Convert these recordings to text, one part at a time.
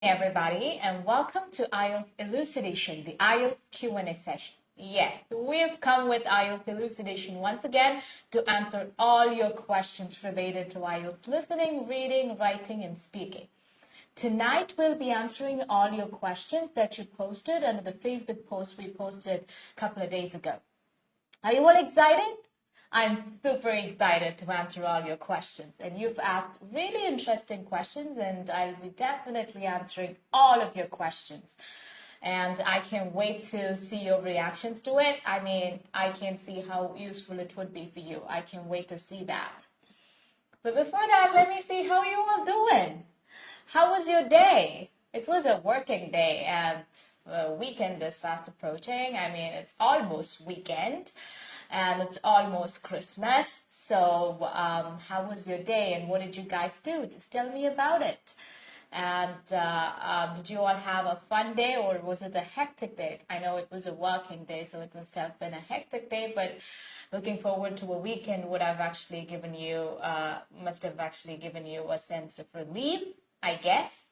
Everybody, and welcome to IELTS Elucidation, the IELTS Q&A session. Yes, we've come with IELTS Elucidation once again to answer all your questions related to IELTS listening, reading, writing, and speaking. Tonight, we'll be answering all your questions that you posted under the Facebook post we posted a couple of days ago. Are you all excited? I'm super excited to answer all your questions, and you've asked really interesting questions, and I'll be definitely answering all of your questions. And I can't wait to see your reactions to it. I mean, I can see how useful it would be for you. I can't wait to see that. But before that, let me see how you all doing. How was your day? It was a working day, and the weekend is fast approaching. I mean, it's almost weekend. And it's almost Christmas. So how was your day and what did you guys do? Just tell me about it. And did you all have a fun day or was it a hectic day? I know it was a working day, so it must have been a hectic day, but looking forward to a weekend would have actually given you, must have actually given you a sense of relief, I guess.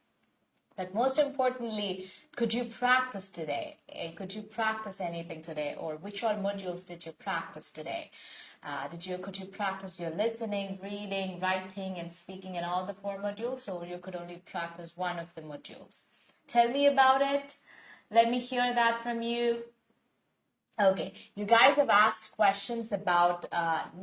But most importantly, could you practice today? Could you practice anything today? Or which all modules did you practice today? Could you practice your listening, reading, writing, and speaking in all the 4 modules? Or you could only practice one of the modules? Tell me about it. Let me hear that from you. Okay, you guys have asked questions about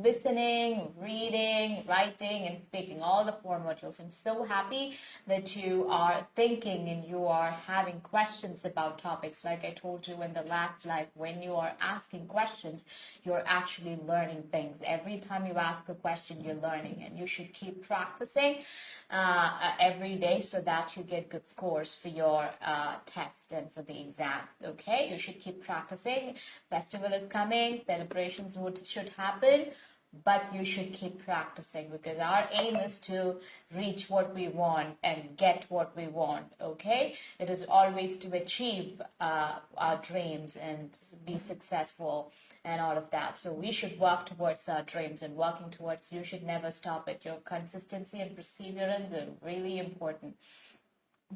listening, reading, writing, and speaking, all the 4 modules. I'm so happy that you are thinking and you are having questions about topics. Like I told you in the last live, when you are asking questions, you're actually learning things. Every time you ask a question, you're learning, and you should keep practicing every day so that you get good scores for your test and for the exam. Okay, you should keep practicing. Festival is coming, celebrations should happen, but you should keep practicing because our aim is to reach what we want and get what we want. Okay, it is always to achieve our dreams and be successful and all of that. So we should work towards our dreams, and working towards, you should never stop it. Your consistency and perseverance are really important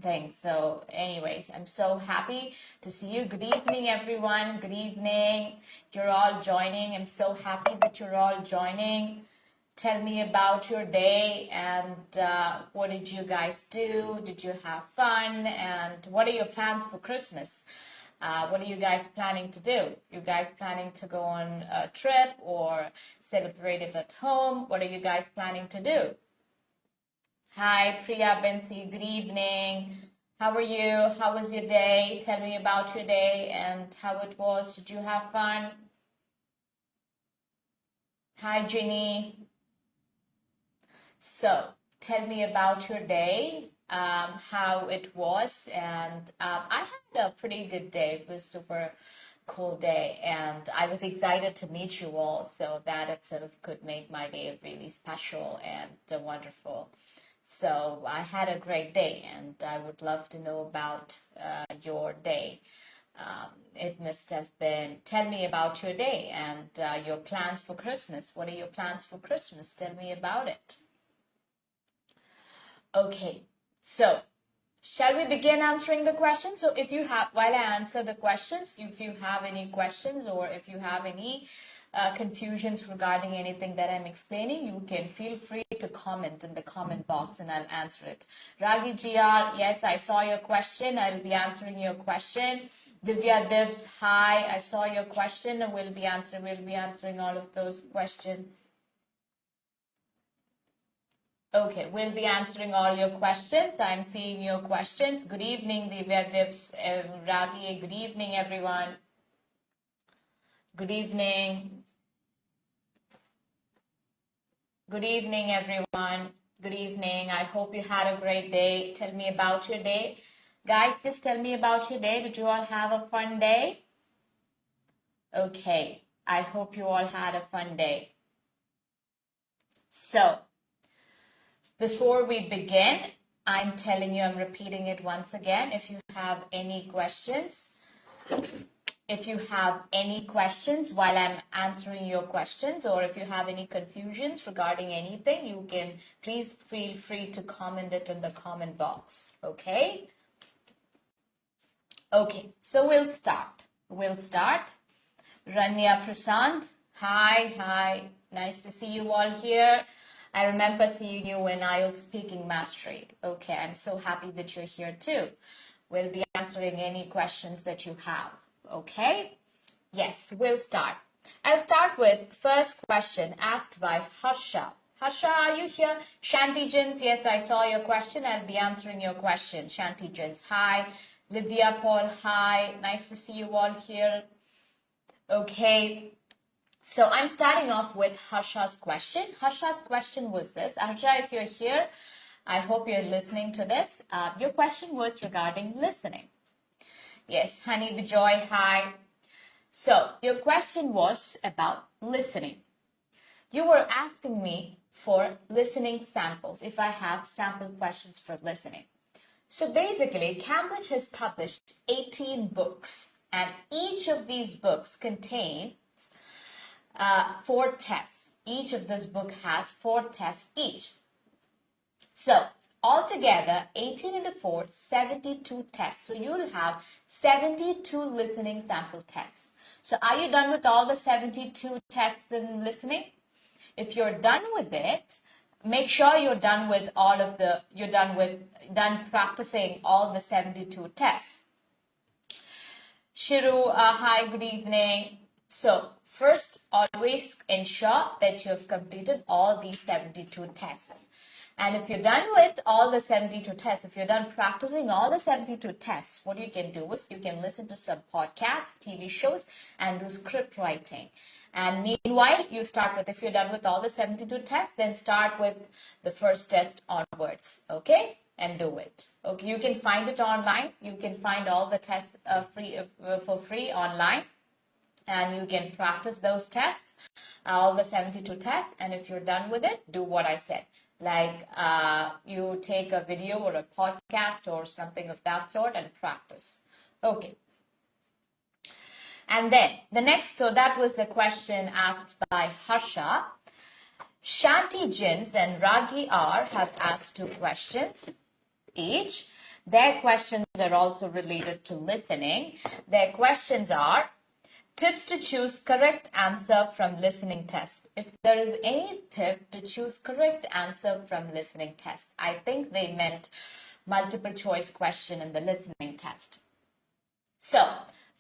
things. So anyways, I'm so happy to see you. Good evening, everyone. Good evening. You're all joining. I'm so happy that you're all joining. Tell me about your day and what did you guys do? Did you have fun? And what are your plans for Christmas? What are you guys planning to do? You guys planning to go on a trip or celebrate it at home? What are you guys planning to do? Hi, Priya Bensi, good evening. How are you? How was your day? Tell me about your day and how it was. Did you have fun? Hi, Ginny. So, tell me about your day, how it was. And I had a pretty good day. It was super cool day. And I was excited to meet you all. So that itself could make my day really special and wonderful. So I had a great day, and I would love to know about your day. It must have been, tell me about your day and your plans for Christmas. What are your plans for Christmas? Tell me about it. Okay, so shall we begin answering the questions? So if you have, while I answer the questions, if you have any questions or if you have any confusions regarding anything that I'm explaining, you can feel free to comment in the comment box and I'll answer it. Ragi GR, yes, I saw your question. I will be answering your question. Divya Divs, hi, I saw your question and we'll be answering all of those questions. Okay, we'll be answering all your questions. I'm seeing your questions. Good evening, Divya Divs, Ragi. Good evening, everyone. Good evening. Good evening, everyone. Good evening. I hope you had a great day. Tell me about your day. Guys, just tell me about your day. Did you all have a fun day? Okay. I hope you all had a fun day. So, before we begin, I'm telling you, I'm repeating it once again. If you have any questions, while I'm answering your questions, or if you have any confusions regarding anything, you can please feel free to comment it in the comment box. Okay? Okay, so we'll start. Rania Prasant, hi. Nice to see you all here. I remember seeing you in IELTS Speaking Mastery. Okay, I'm so happy that you're here too. We'll be answering any questions that you have. Okay? Yes, we'll start. I'll start with first question asked by Harsha. Harsha, are you here? Shantijans, yes, I saw your question. I'll be answering your question. Shantijans, hi. Lydia Paul, hi. Nice to see you all here. Okay. So I'm starting off with Harsha's question. Harsha's question was this. Harsha, if you're here, I hope you're listening to this. Your question was regarding listening. Yes, Honey Bijoy, hi. So your question was about listening. You were asking me for listening samples, if I have sample questions for listening. So basically, Cambridge has published 18 books, and each of these books contains 4 tests. Each of this book has 4 tests each. So altogether, 18 into 4, 72 tests. So you'll have 72 listening sample tests. So are you done with all the 72 tests in listening? If you're done with it, make sure you're done with done practicing all the 72 tests. Shiru, hi, good evening. So first, always ensure that you have completed all these 72 tests. And if you're done with all the 72 tests, if you're done practicing all the 72 tests, what you can do is you can listen to some podcasts, TV shows, and do script writing. And meanwhile, you start with, if you're done with all the 72 tests, then start with the first test onwards, okay? And do it. Okay, you can find it online. You can find all the tests for free online. And you can practice those tests, all the 72 tests. And if you're done with it, do what I said. Like you take a video or a podcast or something of that sort and practice. Okay. And then the next, so that was the question asked by Harsha. Shanti Jins and Ragi R have asked 2 questions each. Their questions are also related to listening. Their questions are, tips to choose correct answer from listening test. If there is any tip to choose correct answer from listening test, I think they meant multiple choice question in the listening test. So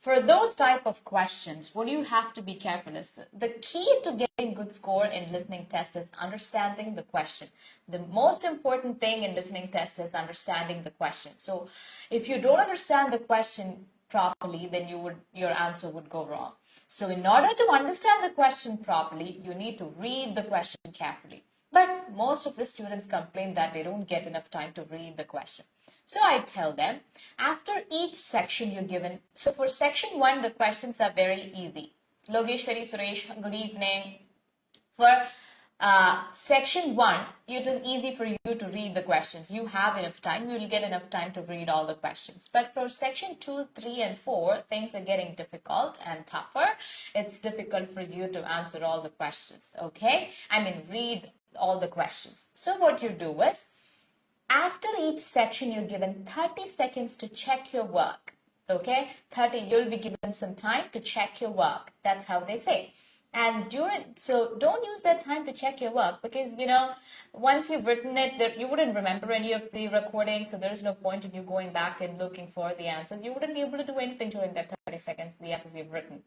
for those type of questions, what you have to be careful is the key to getting good score in listening test is understanding the question. The most important thing in listening test is understanding the question. So if you don't understand the question properly, then your answer would go wrong. So in order to understand the question properly, you need to read the question carefully. But most of the students complain that they don't get enough time to read the question. So I tell them, after each section you're given, so for section 1, the questions are very easy. Logeshwari Suresh, good evening. For section 1, it is easy for you to read the questions. You have enough time. You will get enough time to read all the questions. But for section 2, 3, and 4, things are getting difficult and tougher. It's difficult for you to answer all the questions, okay? I mean, read all the questions. So what you do is, after each section, you're given 30 seconds to check your work, okay? You'll be given some time to check your work. That's how they say. And so don't use that time to check your work because, once you've written it, you wouldn't remember any of the recording. So there's no point in you going back and looking for the answers. You wouldn't be able to do anything during that 30 seconds, the answers you've written.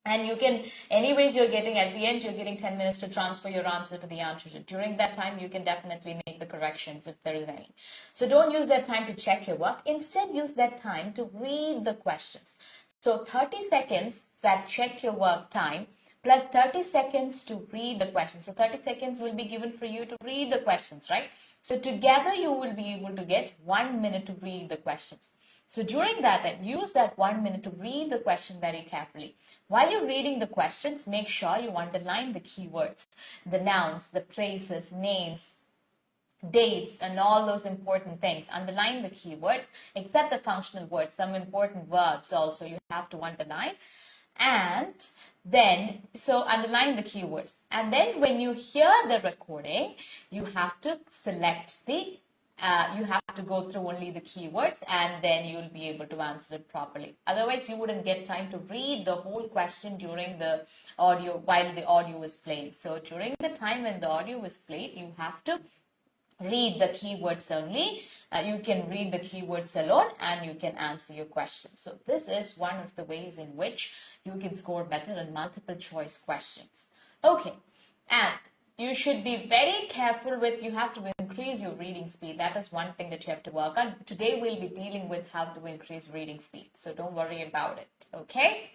And you can, anyways, at the end, you're getting 10 minutes to transfer your answer to the answer. During that time, you can definitely make the corrections if there is any. So don't use that time to check your work. Instead, use that time to read the questions. So 30 seconds, that check your work time, plus 30 seconds to read the questions. So 30 seconds will be given for you to read the questions, right? So together, you will be able to get 1 minute to read the questions. So during that time, use that 1 minute to read the question very carefully. While you're reading the questions, make sure you underline the keywords, the nouns, the places, names, dates, and all those important things. Underline the keywords, except the functional words. Some important verbs also you have to underline. And then, so underline the keywords. And then when you hear the recording, you have to select the you have to go through only the keywords and then you'll be able to answer it properly. Otherwise, you wouldn't get time to read the whole question during the audio, while the audio is playing. So during the time when the audio is played, you have to read the keywords only. You can read the keywords alone and you can answer your question. So this is one of the ways in which you can score better in multiple choice questions. Okay, and you should be very careful with, you have to increase your reading speed. That is one thing that you have to work on. Today we'll be dealing with how to increase reading speed. So don't worry about it, okay?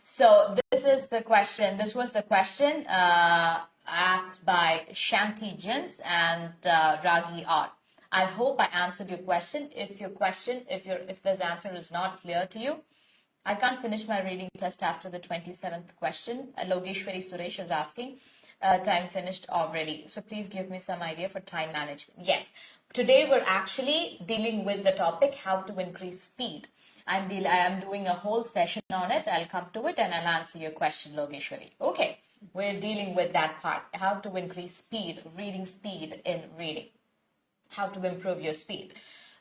So this is the question. This was the question asked by 𝗂𝗓𝗏𝗂𝗧𝗦 and Ragi R. I hope I answered your question. If this answer is not clear to you, I can't finish my reading test after the 27th question. 𝗂𝐿𝐺𝐴𝐴𝐻 Suresh is asking. Time finished already. So please give me some idea for time management. Yes, today we're actually dealing with the topic how to increase speed. I am doing a whole session on it. I'll come to it and I'll answer your question, 𝗂𝐺𝐴𝐻. Okay, we're dealing with that part. How to increase speed, reading speed in reading. How to improve your speed.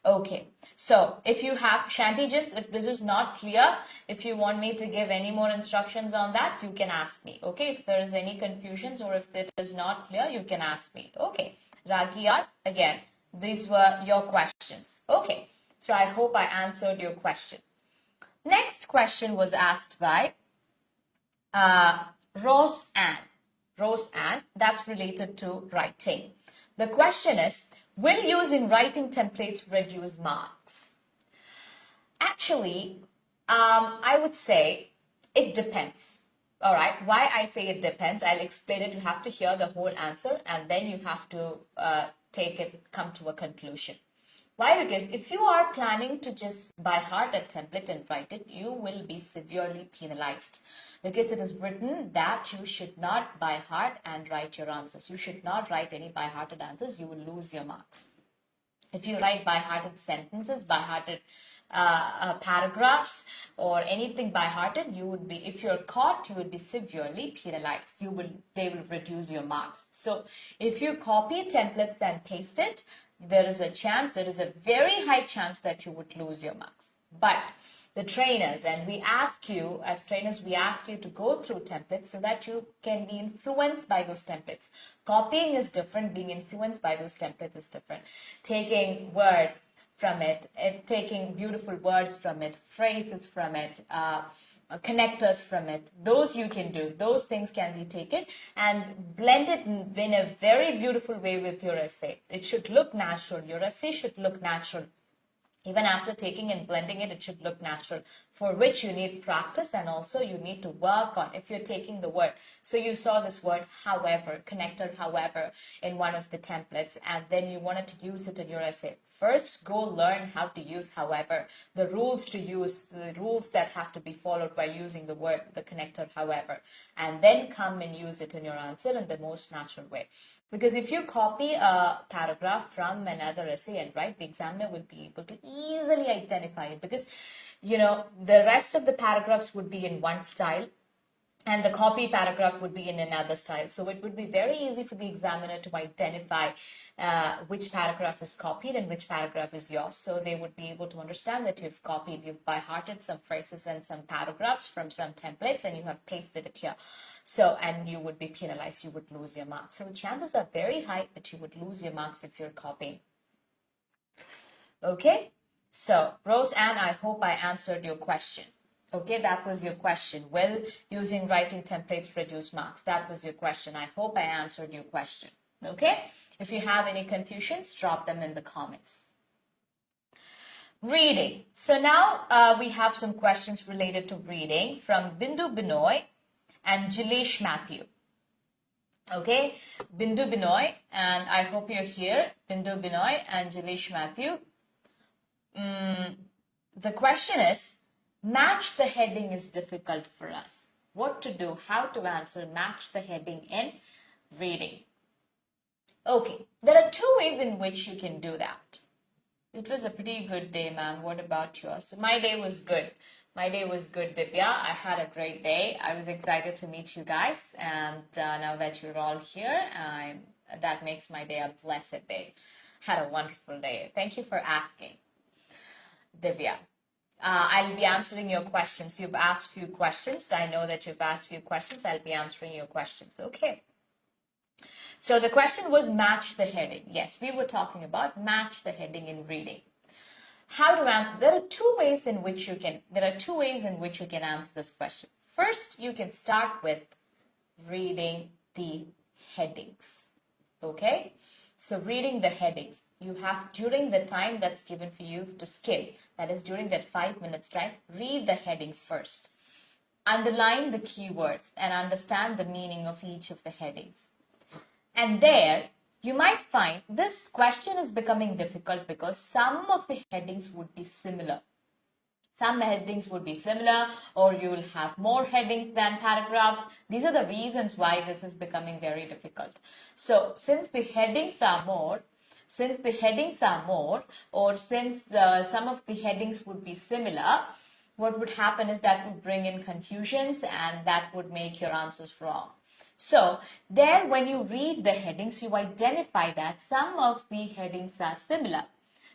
Okay, so if you have 𝗂𝗓𝗏𝗂𝗧𝗦, if this is not clear, if you want me to give any more instructions on that, you can ask me. Okay, if there is any confusions or if it is not clear, you can ask me. Okay, Ragi R, again, these were your questions. Okay, so I hope I answered your question. Next question was asked by 𝗳𝗓𝗏𝗃, that's related to writing. The question is, will using writing templates reduce marks? Actually, I would say it depends. All right, why I say it depends, I'll explain it. You have to hear the whole answer and then you have to come to a conclusion. Why? Because if you are planning to just by heart a template and write it, you will be severely penalized. Because it is written that you should not by heart and write your answers. You should not write any by hearted answers. You will lose your marks. If you write by hearted sentences, by hearted paragraphs or anything by hearted, you would be, if you're caught, you would be severely penalized. They will reduce your marks. So if you copy templates and paste it, there is a very high chance that you would lose your marks. But the trainers, and we ask you, as trainers, we ask you to go through templates so that you can be influenced by those templates. Copying is different, being influenced by those templates is different. Taking words from it, taking beautiful words from it, phrases from it, connectors from it, those you can do. Those things can be taken and blend it in a very beautiful way with your essay. It should look natural. Your essay should look natural. Even after taking and blending it, it should look natural, for which you need practice and also you need to work on. If you're taking the word, so you saw this word however, connector however, in one of the templates, and then you wanted to use it in your essay. First, go learn how to use however, the rules to use, the rules that have to be followed by using the word, the connector however, and then come and use it in your answer in the most natural way. Because if you copy a paragraph from another essay and write, the examiner will be able to easily identify it, because, you know, the rest of the paragraphs would be in one style and the copy paragraph would be in another style. So it would be very easy for the examiner to identify which paragraph is copied and which paragraph is yours. So they would be able to understand that you've by hearted some phrases and some paragraphs from some templates and you have pasted it here. So, and you would be penalized, you would lose your marks. So the chances are very high that you would lose your marks if you're copying. Okay, so 𝗳𝗓𝗏𝗃, I hope I answered your question. Okay, that was your question. Will using writing templates reduce marks? That was your question. I hope I answered your question. Okay, if you have any confusions, drop them in the comments. Reading. So now we have some questions related to reading from Bindu Binoy and Jilesh Matthew. Okay, Bindu Binoy, and I hope you're here. Bindu Binoy and Jilesh Matthew. The question is, match the heading is difficult for us. What to do, how to answer, match the heading in reading. Okay, there are two ways in which you can do that. It was a pretty good day, ma'am. What about yours? My day was good. My day was good, Divya. I had a great day. I was excited to meet you guys. And now that you're all here, that makes my day a blessed day. Had a wonderful day. Thank you for asking, Divya. I'll be answering your questions. You've asked few questions. I know that you've asked few questions. I'll be answering your questions. Okay. So the question was match the heading. Yes, we were talking about match the heading in reading. How to answer? There are two ways in which you can answer this question. First, you can start with reading the headings. Okay? So reading the headings. You have, during the time that's given for you to skim, that is during that 5 minutes time, read the headings first. Underline the keywords and understand the meaning of each of the headings. And there, you might find this question is becoming difficult because some of the headings would be similar. Some headings would be similar, or you'll have more headings than paragraphs. These are the reasons why this is becoming very difficult. So since the headings are more, or since some of the headings would be similar, what would happen is that would bring in confusions and that would make your answers wrong. So there, when you read the headings, you identify that some of the headings are similar.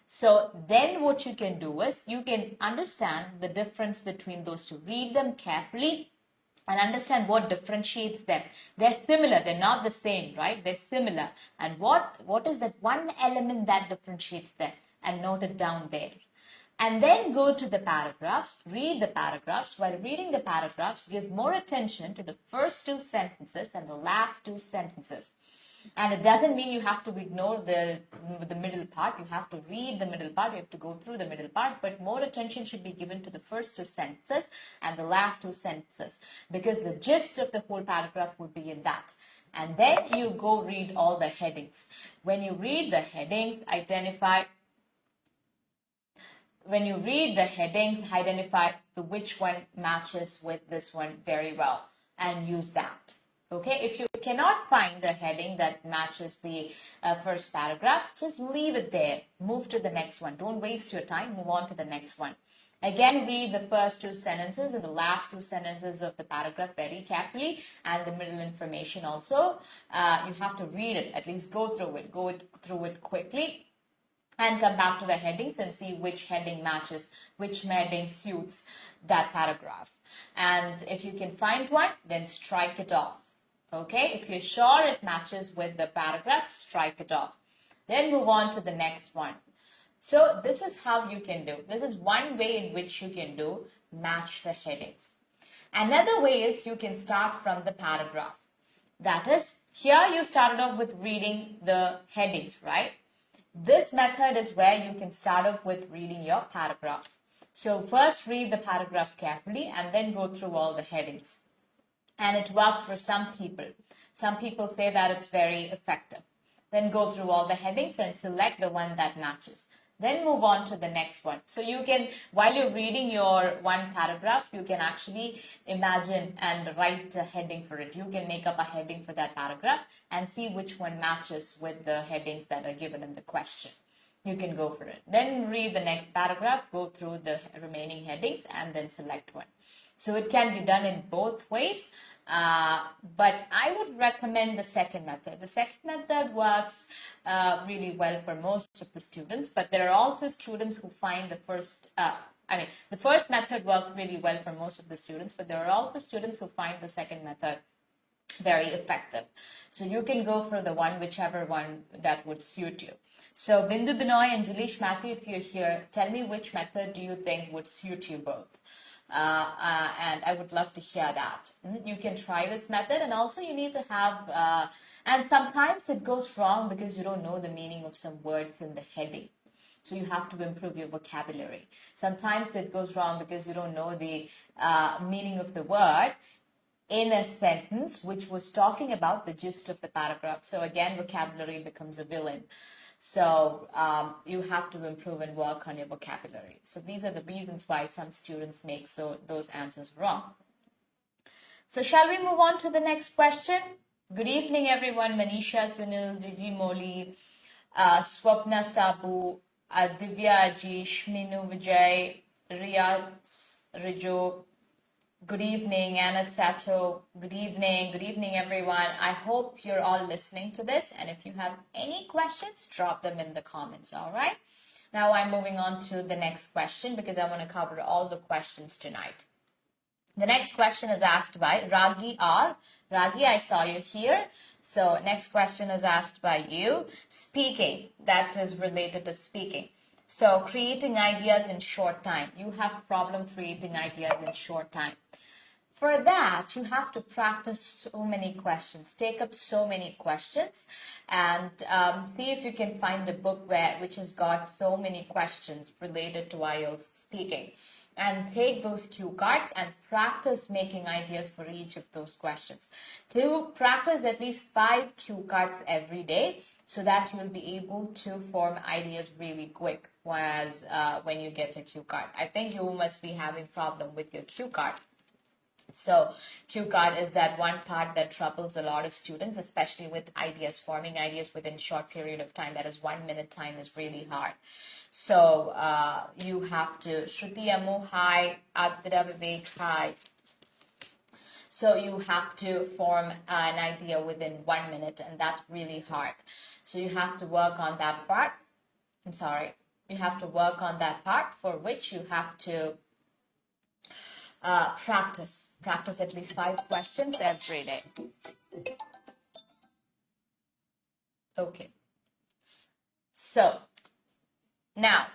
So then what you can do is you can understand the difference between those two. Read them carefully and understand what differentiates them. They're similar, they're not the same, right? They're similar. And what is that one element that differentiates them? And note it down there. And then go to the paragraphs, read the paragraphs. While reading the paragraphs, give more attention to the first two sentences and the last two sentences. And it doesn't mean you have to ignore the middle part. You have to read the middle part. You have to go through the middle part. But more attention should be given to the first two sentences and the last two sentences, because the gist of the whole paragraph would be in that. And then you go read all the headings. When you read the headings, identify which one matches with this one very well and use that. Okay, if you cannot find the heading that matches the first paragraph, just leave it there. Move to the next one. Don't waste your time. Move on to the next one. Again, read the first two sentences and the last two sentences of the paragraph very carefully, and the middle information also. You have to read it, at least go through it quickly, and come back to the headings and see which heading matches, which heading suits that paragraph. And if you can find one, then strike it off. Okay, if you're sure it matches with the paragraph, strike it off. Then move on to the next one. So this is how you can do. This is one way in which you can do match the headings. Another way is you can start from the paragraph. That is, here you started off with reading the headings, right? This method is where you can start off with reading your paragraph. So first read the paragraph carefully and then go through all the headings. And it works for some people. Some people say that it's very effective. Then go through all the headings and select the one that matches. Then move on to the next one. So you can, while you're reading your one paragraph, you can actually imagine and write a heading for it. You can make up a heading for that paragraph and see which one matches with the headings that are given in the question. You can go for it. Then read the next paragraph, go through the remaining headings, and then select one. So it can be done in both ways, but I would recommend the second method. The second method works really well for most of the students, but there are also students who find the first method works really well for most of the students, but there are also students who find the second method very effective. So you can go for the one, whichever one that would suit you. So Bindu Binoy and Jalish Matthew, if you're here, tell me which method do you think would suit you both. And I would love to hear that. You can try this method, and also you need to have, and sometimes it goes wrong because you don't know the meaning of some words in the heading. So you have to improve your vocabulary. Sometimes it goes wrong because you don't know the meaning of the word in a sentence which was talking about the gist of the paragraph. So again, vocabulary becomes a villain. So you have to improve and work on your vocabulary. So these are the reasons why some students make those answers wrong. So shall we move on to the next question? Good evening, everyone. Manisha, Sunil, Gigi Moli, Swapna Sabu, Divya Ajish, Minu Vijay, Riya Rijo, Good evening, 𝗂𝗓𝗄. Good evening everyone. I hope you're all listening to this, and if you have any questions, drop them in the comments, all right? Now I'm moving on to the next question because I want to cover all the questions tonight. The next question is asked by Ragi R. Ragi, I saw you here. So next question is asked by you. Speaking, that is related to speaking. So creating ideas in short time. You have problem creating ideas in short time. For that, you have to practice so many questions. Take up so many questions and see if you can find a book which has got so many questions related to IELTS speaking. And take those cue cards and practice making ideas for each of those questions. To practice at least 5 cue cards every day so that you'll be able to form ideas really quick when you get a cue card. I think you must be having problem with your cue card. So cue card is that one part that troubles a lot of students, especially with ideas, forming ideas within short period of time. That is 1 minute time is really hard. So you have to Shruti Ammu, hi, Adra Vivek, hi. So you have to form an idea within 1 minute, and that's really hard. So you have to work on that part. I'm sorry. You have to work on that part, for which you have to practice at least 5 questions every day. Okay. So now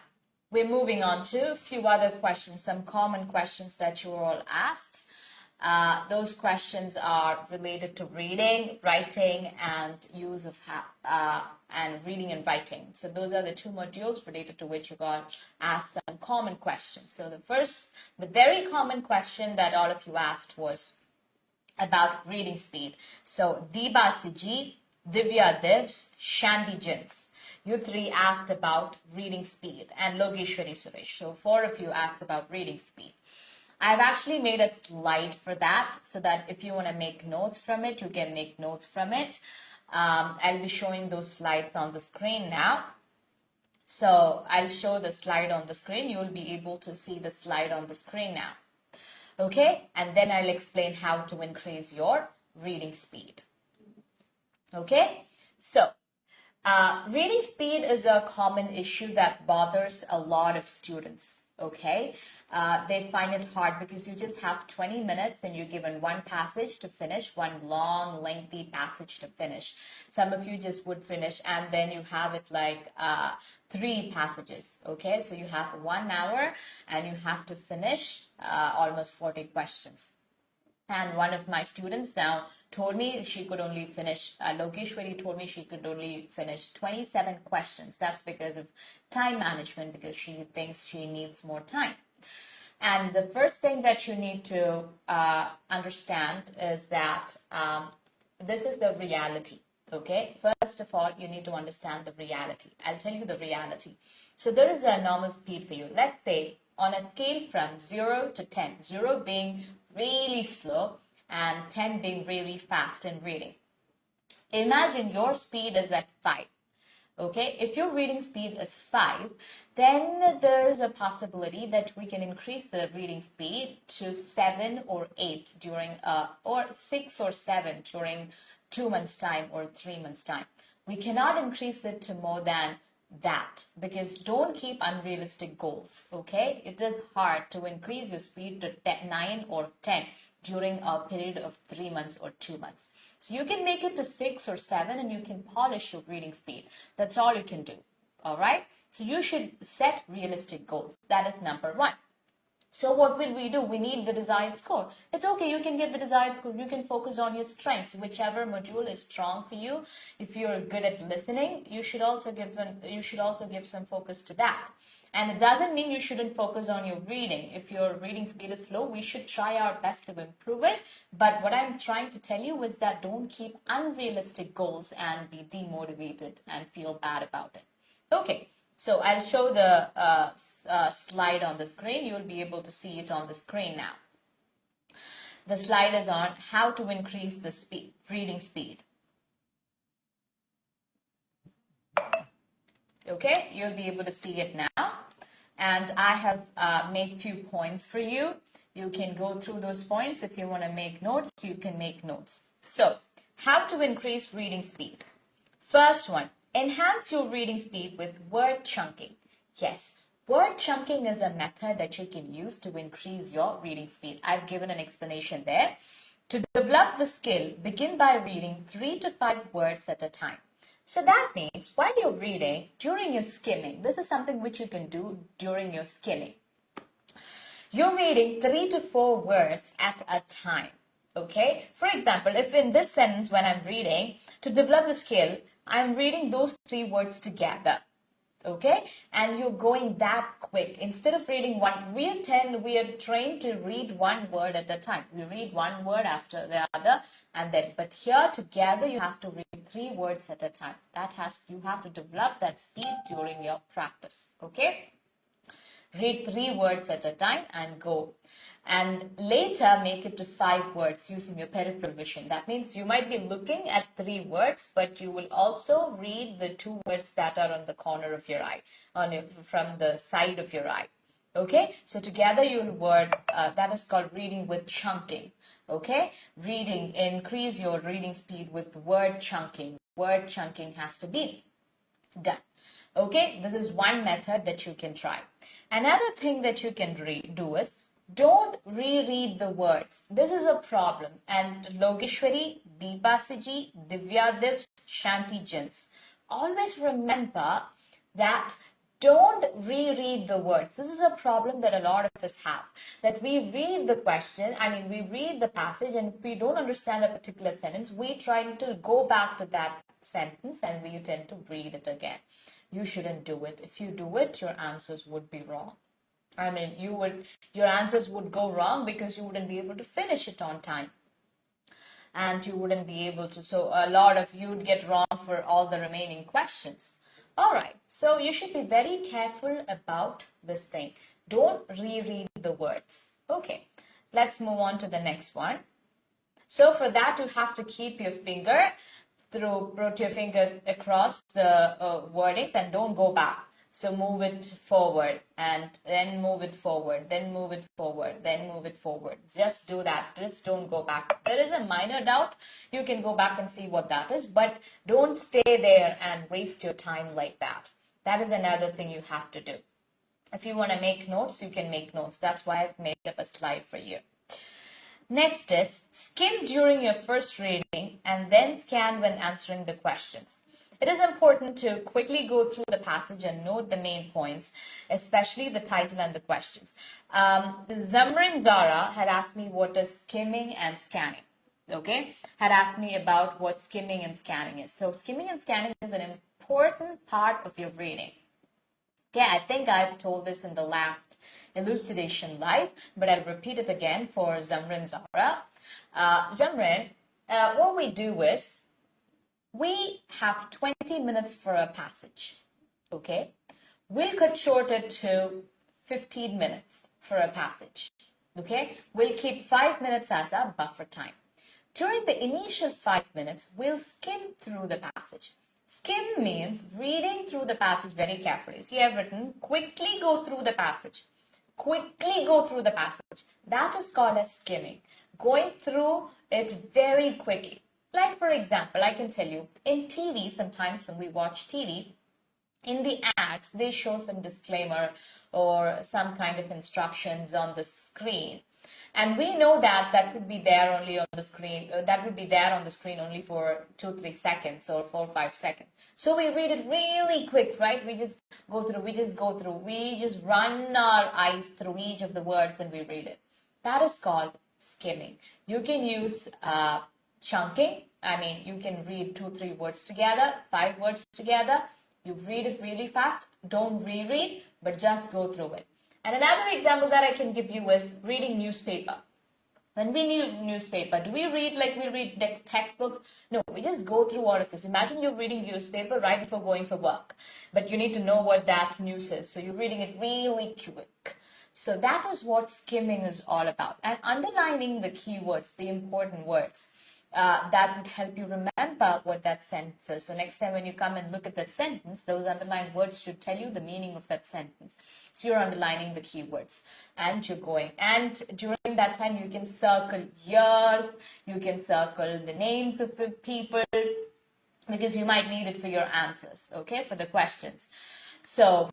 we're moving on to a few other questions, some common questions that you were all asked. Those questions are related to reading, writing, and use of and reading and writing. So those are the 2 modules related to which you got asked some common questions. So the very common question that all of you asked was about reading speed. So Deebasi ji, Divya Divs, Shandy Jins. You 3 asked about reading speed, and Logeshwari Suresh. So 4 of you asked about reading speed. I've actually made a slide for that so that if you want to make notes from it, you can make notes from it. I'll be showing those slides on the screen now. So I'll show the slide on the screen. You will be able to see the slide on the screen now. Okay, and then I'll explain how to increase your reading speed. Okay, so reading speed is a common issue that bothers a lot of students. Okay, they find it hard because you just have 20 minutes and you're given one passage to finish, one long, lengthy passage to finish. Some of you just would finish and then you have it like 3 passages. Okay, so you have 1 hour and you have to finish almost 40 questions. And one of my students now told me she could only finish, Logeshwari told me she could only finish 27 questions. That's because of time management, because she thinks she needs more time. And the first thing that you need to understand is that this is the reality. Okay, first of all, you need to understand the reality. I'll tell you the reality. So there is a normal speed for you. Let's say on a scale from 0 to 10, 0 being really slow and 10 being really fast in reading. Imagine your speed is at 5. Okay, if your reading speed is 5, then there is a possibility that we can increase the reading speed to 7 or 8 during or 6 or 7 during 2 months' time or 3 months' time. We cannot increase it to more than that, because don't keep unrealistic goals. Okay, it is hard to increase your speed to 9 or 10 during a period of 3 months or 2 months. So you can make it to 6 or 7 and you can polish your reading speed. That's all you can do. All right, so you should set realistic goals. That is number 1. So what will we do? We need the desired score. It's okay, you can get the desired score. You can focus on your strengths, whichever module is strong for you. If you're good at listening, you should also give some focus to that. And it doesn't mean you shouldn't focus on your reading. If your reading speed is slow, we should try our best to improve it. But what I'm trying to tell you is that don't keep unrealistic goals and be demotivated and feel bad about it. Okay. So I'll show the slide on the screen. You'll be able to see it on the screen now. The slide is on how to increase the reading speed. Okay, you'll be able to see it now. and I have made few points for you. You can go through those points. If you want to make notes, you can make notes. So, how to increase reading speed? First one, enhance your reading speed with word chunking. Yes, word chunking is a method that you can use to increase your reading speed. I've given an explanation there. To develop the skill, begin by reading 3 to 5 words at a time. So that means while you're reading, during your skimming, this is something which you can do during your skimming. You're reading 3 to 4 words at a time. Okay? For example, if in this sentence when I'm reading, to develop the skill, I'm reading those 3 words together. Okay, and you're going that quick. Instead of reading one, we are trained to read one word at a time. We read one word after the other, and then, but here together you have to read 3 words at a time. You have to develop that speed during your practice. Okay, read 3 words at a time and go. And later make it to 5 words using your peripheral vision. That means you might be looking at 3 words, but you will also read the 2 words that are on the corner of your eye, from the side of your eye. Okay, so together you'll word, that is called reading with chunking. Okay, increase your reading speed with word chunking. Word chunking has to be done. Okay, this is one method that you can try. Another thing that you can do is, don't reread the words. This is a problem. And Logeshwari, Deepasiji, Divyadivs, Shantijans. Always remember that don't reread the words. This is a problem that a lot of us have. That we read the question, we read the passage, and if we don't understand a particular sentence, we try to go back to that sentence and we tend to read it again. You shouldn't do it. If you do it, your answers would be wrong. Your answers would go wrong because you wouldn't be able to finish it on time. And you wouldn't be able to, so you'd get wrong for all the remaining questions. All right, so you should be very careful about this thing. Don't reread the words. Okay, let's move on to the next one. So for that, you have to keep your finger put your finger across the wordings and don't go back. So move it forward and then move it forward, then move it forward, then move it forward. Just do that. Just don't go back. If there is a minor doubt, you can go back and see what that is, but don't stay there and waste your time like that. That is another thing you have to do. If you want to make notes, you can make notes. That's why I've made up a slide for you. Next is skim during your first reading and then scan when answering the questions. It is important to quickly go through the passage and note the main points, especially the title and the questions. Zamrin Zara had asked me what is skimming and scanning. Okay, had asked me about what skimming and scanning is. So skimming and scanning is an important part of your reading. Yeah, I think I've told this in the last elucidation live, but I'll repeat it again for Zamrin Zara. Zamrin, what we do is, we have 20 minutes for a passage, okay? We'll cut short it to 15 minutes for a passage, okay? We'll keep 5 minutes as a buffer time. During the initial 5 minutes, we'll skim through the passage. Skim means reading through the passage very carefully. See, I've written, quickly go through the passage. Quickly go through the passage. That is called as skimming. Going through it very quickly. Like, for example, I can tell you, in TV, sometimes when we watch TV, in the ads, they show some disclaimer or some kind of instructions on the screen. And we know that would be there only on the screen. That would be there on the screen only for 2-3 seconds or 4-5 seconds. So we read it really quick, right? We just go through. We just run our eyes through each of the words and we read it. That is called skimming. You can use chunking. You can read 2-3 words together, 5 words together. You read it really fast. Don't reread, but just go through it. And another example that I can give you is reading newspaper. When we read newspaper, do we read like we read textbooks? No, we just go through all of this. Imagine you're reading newspaper right before going for work, but you need to know what that news is. So you're reading it really quick. So that is what skimming is all about. And underlining the keywords, the important words. that would help you remember what that sentence is. So next time when you come and look at that sentence, those underlined words should tell you the meaning of that sentence. So you're underlining the keywords and you're going. And during that time, you can circle years, you can circle the names of the people, because you might need it for your answers, okay, for the questions. So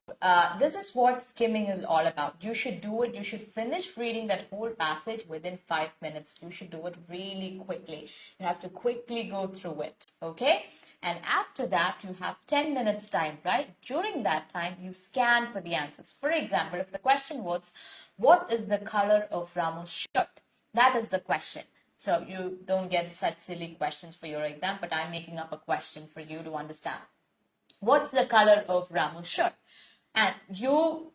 this is what skimming is all about. You should do it. You should finish reading that whole passage within 5 minutes. You should do it really quickly. You have to quickly go through it, okay? And after that, you have 10 minutes time, right? During that time, you scan for the answers. For example, if the question was, what is the color of Ramu's shirt? That is the question. So you don't get such silly questions for your exam, but I'm making up a question for you to understand. What's the color of Ramu's shirt? And you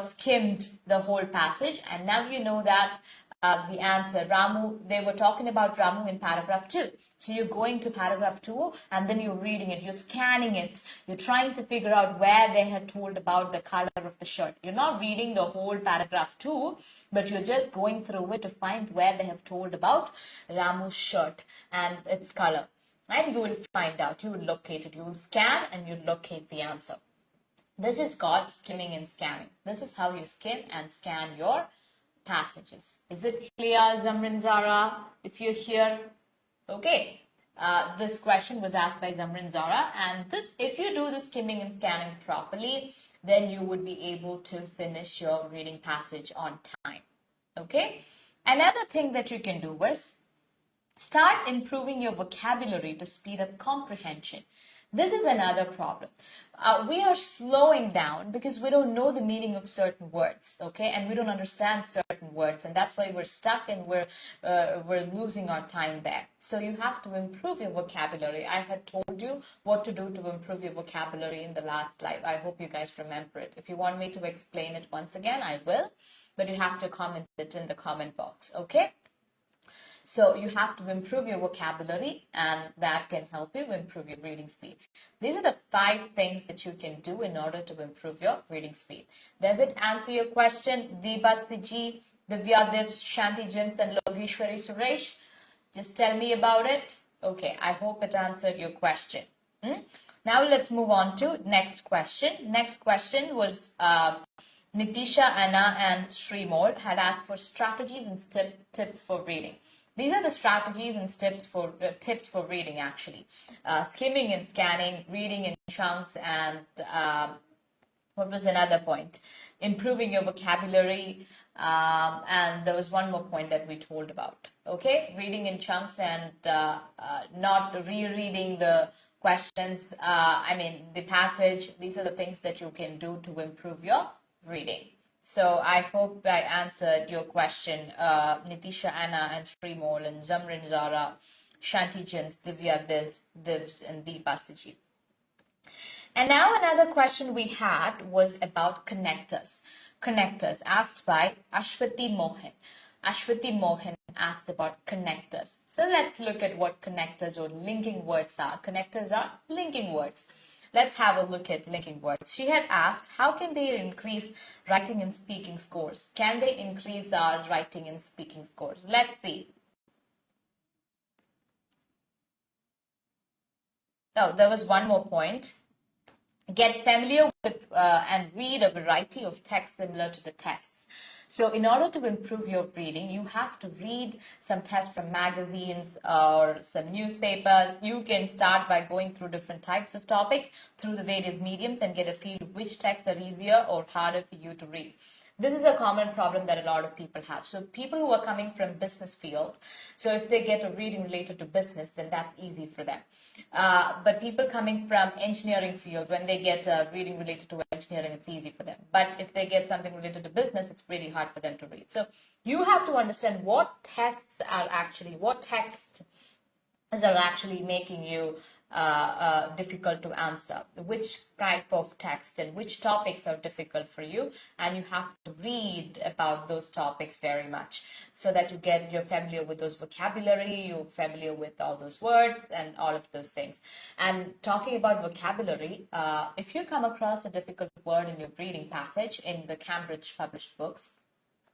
skimmed the whole passage, and now you know that the answer, Ramu, they were talking about Ramu in paragraph 2. So you're going to paragraph 2, and then you're reading it, you're scanning it, you're trying to figure out where they had told about the color of the shirt. You're not reading the whole paragraph 2, but you're just going through it to find where they have told about Ramu's shirt and its color. And you will find out, you will locate it, you will scan and you locate the answer. This is called skimming and scanning. This is how you skim and scan your passages. Is it clear, Zamrin Zara, if you're here? Okay, this question was asked by Zamrin Zara, and this, if you do the skimming and scanning properly, then you would be able to finish your reading passage on time. Okay, another thing that you can do is start improving your vocabulary to speed up comprehension. This is another problem. We are slowing down because we don't know the meaning of certain words, okay? And we don't understand certain words, and that's why we're stuck and we're losing our time there. So you have to improve your vocabulary. I had told you what to do to improve your vocabulary in the last live. I hope you guys remember it. If you want me to explain it once again, I will, but you have to comment it in the comment box, okay? So you have to improve your vocabulary, and that can help you improve your reading speed. These are the 5 things that you can do in order to improve your reading speed. Does it answer your question, 𝗜𝐵𝐴𝐶𝐺, 𝗜𝐵𝐴𝐴𝐵, Shanti and Logeshwari Suresh? Just tell me about it. Okay, I hope it answered your question. Now let's move on to next question. Next question was Nitisha, Anna, and Srimol had asked for strategies and tips for reading. These are the strategies and tips for reading, actually. Skimming and scanning, reading in chunks, and what was another point? Improving your vocabulary, and there was one more point that we told about. Okay, reading in chunks and not rereading the questions, the passage. These are the things that you can do to improve your reading. So I hope I answered your question, Nitisha, Anna, and Srimol, and Zamrin Zara, Shanti Jins, Divs, and 𝗜𝐵𝐴𝐶𝐺. And now another question we had was about connectors. Connectors asked by Ashwati Mohan. Ashwati Mohan asked about connectors. So let's look at what connectors or linking words are. Connectors are linking words. Let's have a look at linking words. She had asked, how can they increase writing and speaking scores? Can they increase our writing and speaking scores? Let's see. Oh, there was one more point. Get familiar with and read a variety of texts similar to the tests. So in order to improve your reading, you have to read some tests from magazines or some newspapers. You can start by going through different types of topics through the various mediums and get a feel of which texts are easier or harder for you to read. This is a common problem that a lot of people have. So people who are coming from business field, so if they get a reading related to business, then that's easy for them. But people coming from engineering field, when they get a reading related to engineering, it's easy for them. But if they get something related to business, it's really hard for them to read. So you have to understand what texts are actually making you difficult to answer, which type of text and which topics are difficult for you, and you have to read about those topics very much so that you're familiar with those vocabulary, you're familiar with all those words and all of those things. And talking about vocabulary, if you come across a difficult word in your reading passage in the Cambridge published books,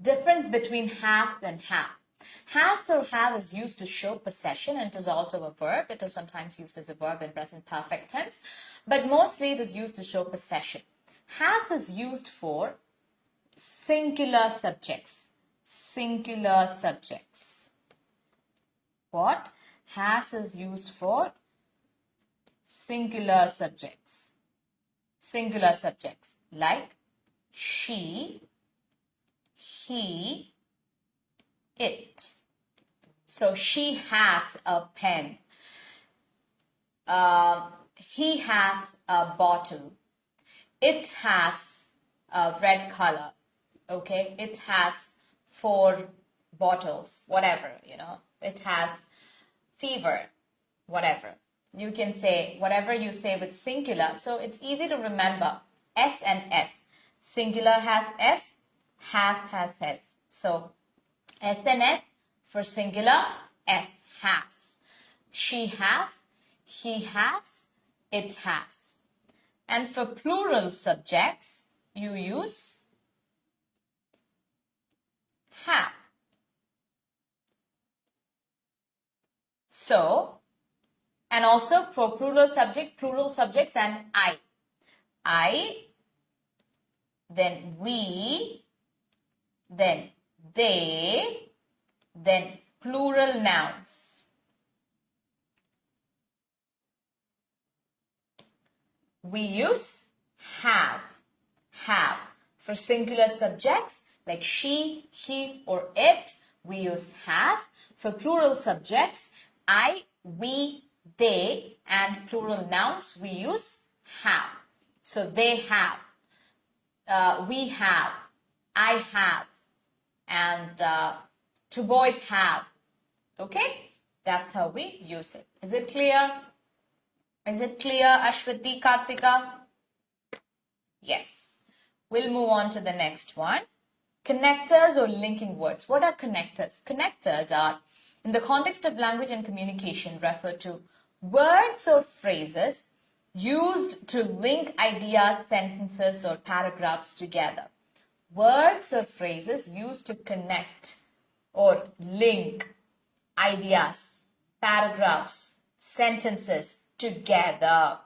Difference between has and have. Has or have is used to show possession, and it is also a verb. It is sometimes used as a verb in present perfect tense, but mostly it is used to show possession. Has is used for singular subjects. Singular subjects. What? Has is used for singular subjects. Singular subjects like she, he, it. So she has a pen. He has a bottle. It has a red color. Okay, it has 4 bottles, whatever, it has fever, whatever. You can say whatever you say with singular. So it's easy to remember S and S. Singular has S, has S. So S and S for singular, S, has. She has, he has, it has. And for plural subjects, you use have. So And also for plural subjects and I, then we, then they, then plural nouns. We use have. For singular subjects like she, he, or it, we use has. For plural subjects, I, we, they, and plural nouns, we use have. So they have, we have, I have, and two boys have. Okay, that's how we use it. Is it clear? Is it clear, Ashwati, Kartika? Yes. We'll move on to the next one. Connectors or linking words. What are connectors? Connectors are, in the context of language and communication, refer to words or phrases used to link ideas, sentences, or paragraphs together. Words or phrases used to connect or link ideas, paragraphs, sentences together.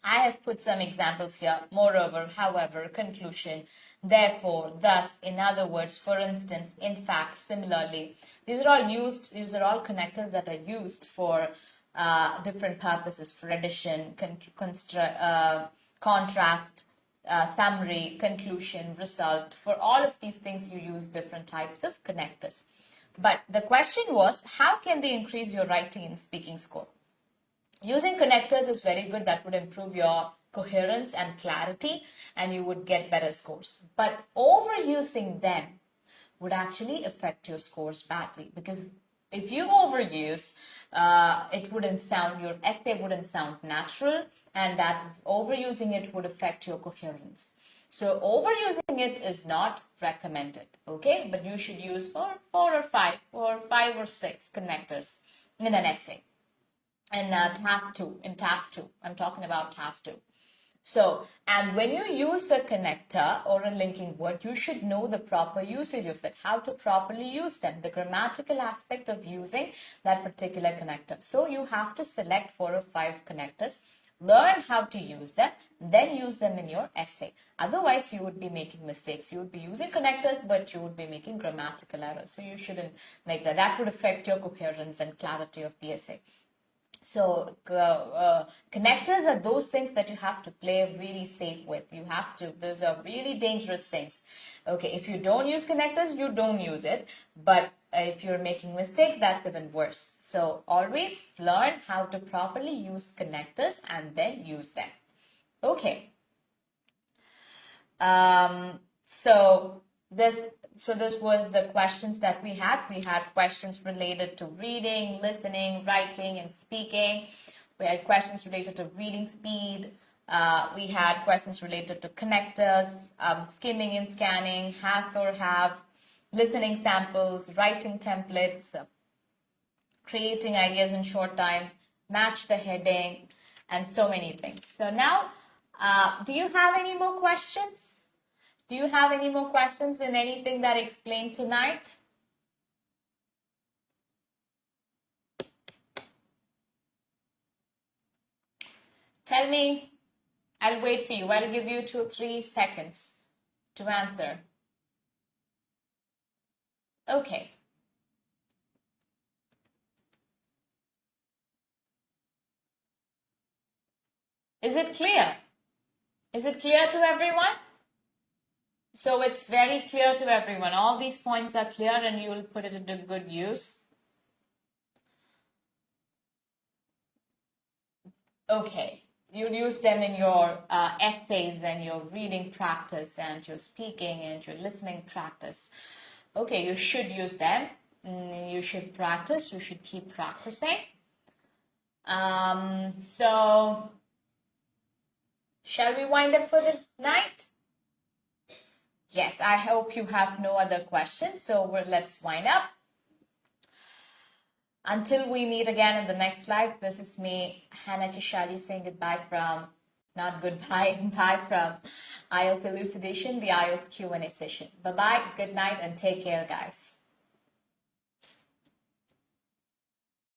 I have put some examples here. Moreover, however, conclusion, therefore, thus, in other words, for instance, in fact, similarly. These are all connectors that are used for different purposes, for addition, contrast, summary, conclusion, result. For all of these things, you use different types of connectors. But the question was, how can they increase your writing and speaking score? Using connectors is very good. That would improve your coherence and clarity, and you would get better scores. But overusing them would actually affect your scores badly, because if you overuse, your essay wouldn't sound natural, and that overusing it would affect your coherence. So overusing it is not recommended, okay? But you should use four or five or six connectors in an essay. And task 2, I'm talking about task 2. So, and when you use a connector or a linking word, you should know the proper usage of it, how to properly use them, the grammatical aspect of using that particular connector. So you have to select 4 or 5 connectors, learn how to use them, then use them in your essay. Otherwise, you would be making mistakes. You would be using connectors, but you would be making grammatical errors. So you shouldn't make that. That would affect your coherence and clarity of the essay. So connectors are those things that you have to play really safe with. Those are really dangerous things. Okay, if you don't use connectors, you don't use it. But if you're making mistakes, that's even worse. So always learn how to properly use connectors and then use them. Okay. So this was the questions that we had. We had questions related to reading, listening, writing, and speaking. We had questions related to reading speed. We had questions related to connectors, skimming and scanning, has or have, listening samples, writing templates, creating ideas in short time, match the heading, and so many things. So now, do you have any more questions? Do you have any more questions in anything that I explained tonight? Tell me. I'll wait for you. I'll give you 2 or 3 seconds to answer. Okay. Is it clear? Is it clear to everyone? So it's very clear to everyone. All these points are clear and you will put it into good use. Okay, you'll use them in your essays and your reading practice and your speaking and your listening practice. Okay, you should use them. You should practice. You should keep practicing. So, shall we wind up for the night? Yes, I hope you have no other questions. So let's wind up. Until we meet again in the next live, this is me, Hannah Kishali, saying goodbye from, not goodbye, bye from IELTS Elucidation, the IELTS Q&A session. Bye-bye, good night, and take care, guys.